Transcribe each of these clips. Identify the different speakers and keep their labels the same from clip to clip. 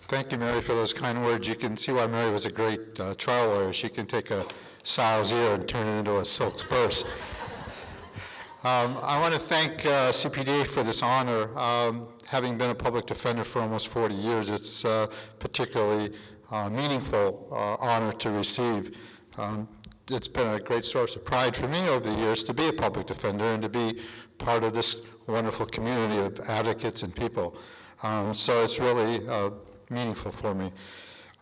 Speaker 1: Thank you, Mary, for those kind words. You can see why Mary was a great trial lawyer. She can take a sow's ear and turn it into a silk purse. I want to thank CPDA for this honor. Having been a public defender for almost 40 years, it's particularly meaningful honor to receive. It's been a great source of pride for me over the years to be a public defender and to be part of this wonderful community of advocates and people. So it's really meaningful for me.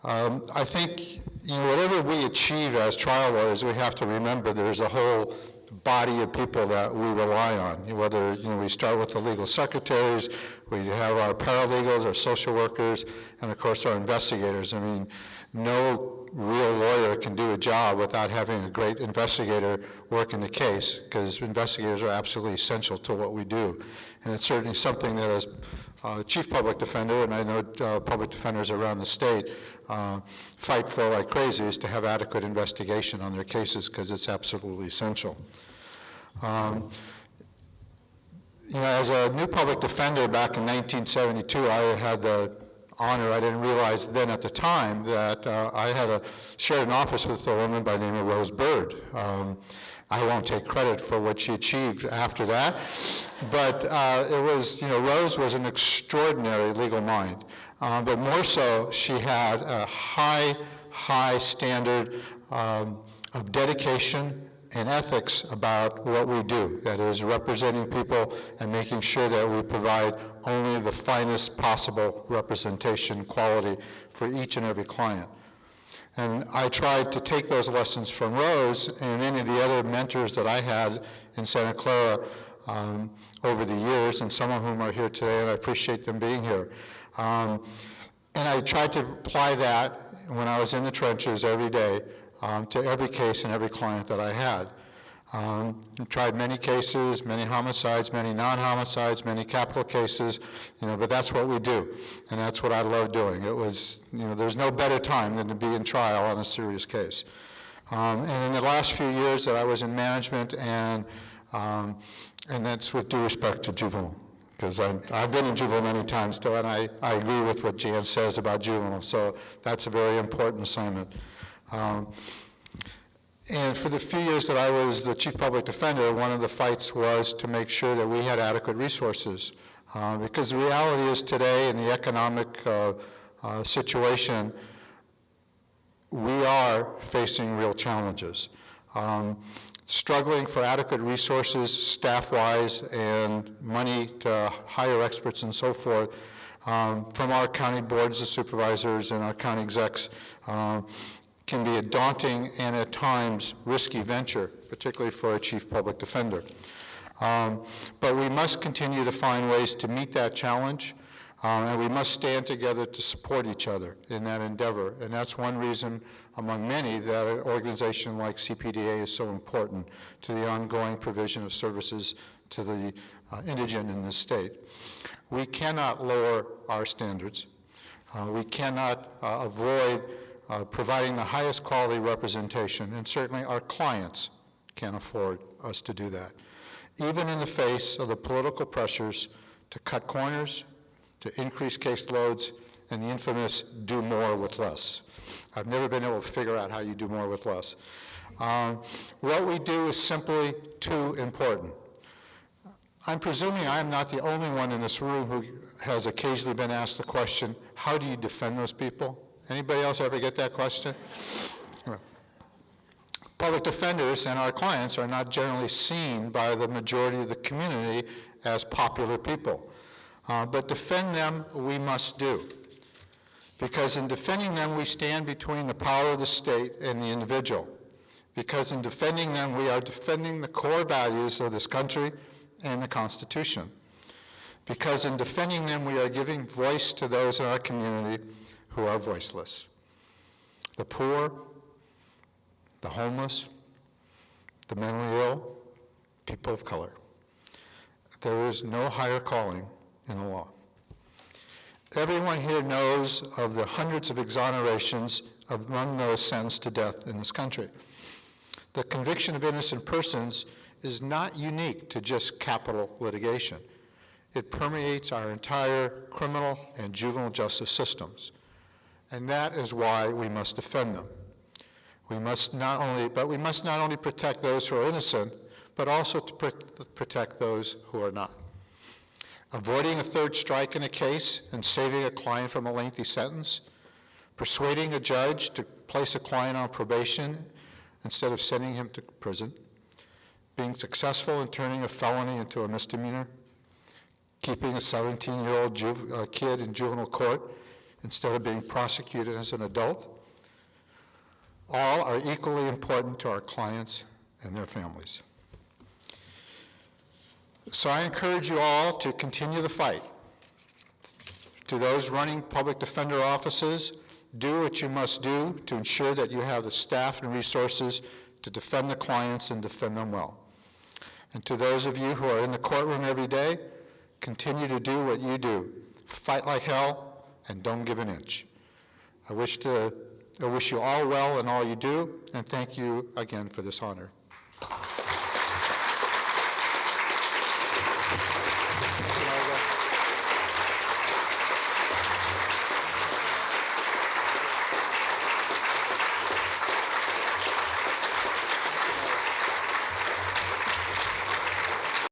Speaker 1: I think, whatever we achieve as trial lawyers, we have to remember there's a whole body of people that we rely on. Whether we start with the legal secretaries, we have our paralegals, our social workers, and of course our investigators. I mean, no real lawyer can do a job without having a great investigator working the case, because investigators are absolutely essential to what we do. And it's certainly something that as chief public defender, and I know public defenders around the state fight for like crazy, is to have adequate investigation on their cases, because it's absolutely essential. As a new public defender back in 1972, I had the honor, I didn't realize then at the time, that I had shared an office with a woman by the name of Rose Bird. I won't take credit for what she achieved after that, but it was, Rose was an extraordinary legal mind, but more so, she had a high standard of dedication and ethics about what we do, that is representing people and making sure that we provide only the finest possible representation quality for each and every client. And I tried to take those lessons from Rose and any of the other mentors that I had in Santa Clara over the years, and some of whom are here today, and I appreciate them being here. And I tried to apply that when I was in the trenches every day to every case and every client that I had. Tried many cases, many homicides, many non-homicides, many capital cases, but that's what we do, and that's what I love doing. It was, there's no better time than to be in trial on a serious case. And in the last few years that I was in management, and that's with due respect to juvenile, because I've been in juvenile many times still, and I agree with what Jan says about juvenile, so that's a very important assignment. And for the few years that I was the chief public defender, one of the fights was to make sure that we had adequate resources. Because the reality is today in the economic situation, we are facing real challenges. Struggling for adequate resources, staff-wise, and money to hire experts and so forth, from our county boards of supervisors and our county execs, can be a daunting and at times risky venture, particularly for a chief public defender. But we must continue to find ways to meet that challenge, and we must stand together to support each other in that endeavor. And that's one reason, among many, that an organization like CPDA is so important to the ongoing provision of services to the indigent in this state. We cannot lower our standards. We cannot avoid providing the highest quality representation, and certainly our clients can't afford us to do that. Even in the face of the political pressures to cut corners, to increase caseloads, and the infamous do more with less. I've never been able to figure out how you do more with less. What we do is simply too important. I'm presuming I'm not the only one in this room who has occasionally been asked the question, how do you defend those people? Anybody else ever get that question? Well, public defenders and our clients are not generally seen by the majority of the community as popular people. But defend them we must do. Because in defending them, we stand between the power of the state and the individual. Because in defending them, we are defending the core values of this country and the Constitution. Because in defending them, we are giving voice to those in our community who are voiceless. The poor, the homeless, the mentally ill, people of color. There is no higher calling in the law. Everyone here knows of the hundreds of exonerations among those sentenced to death in this country. The conviction of innocent persons is not unique to just capital litigation. It permeates our entire criminal and juvenile justice systems. And that is why we must defend them. We must not only protect those who are innocent, but also to protect those who are not. Avoiding a third strike in a case and saving a client from a lengthy sentence, persuading a judge to place a client on probation instead of sending him to prison, being successful in turning a felony into a misdemeanor, keeping a 17-year-old kid in juvenile court instead of being prosecuted as an adult, all are equally important to our clients and their families. So I encourage you all to continue the fight. To those running public defender offices, do what you must do to ensure that you have the staff and resources to defend the clients and defend them well. And to those of you who are in the courtroom every day, continue to do what you do. Fight like hell and don't give an inch. I wish you all well in all you do, and thank you again for this honor.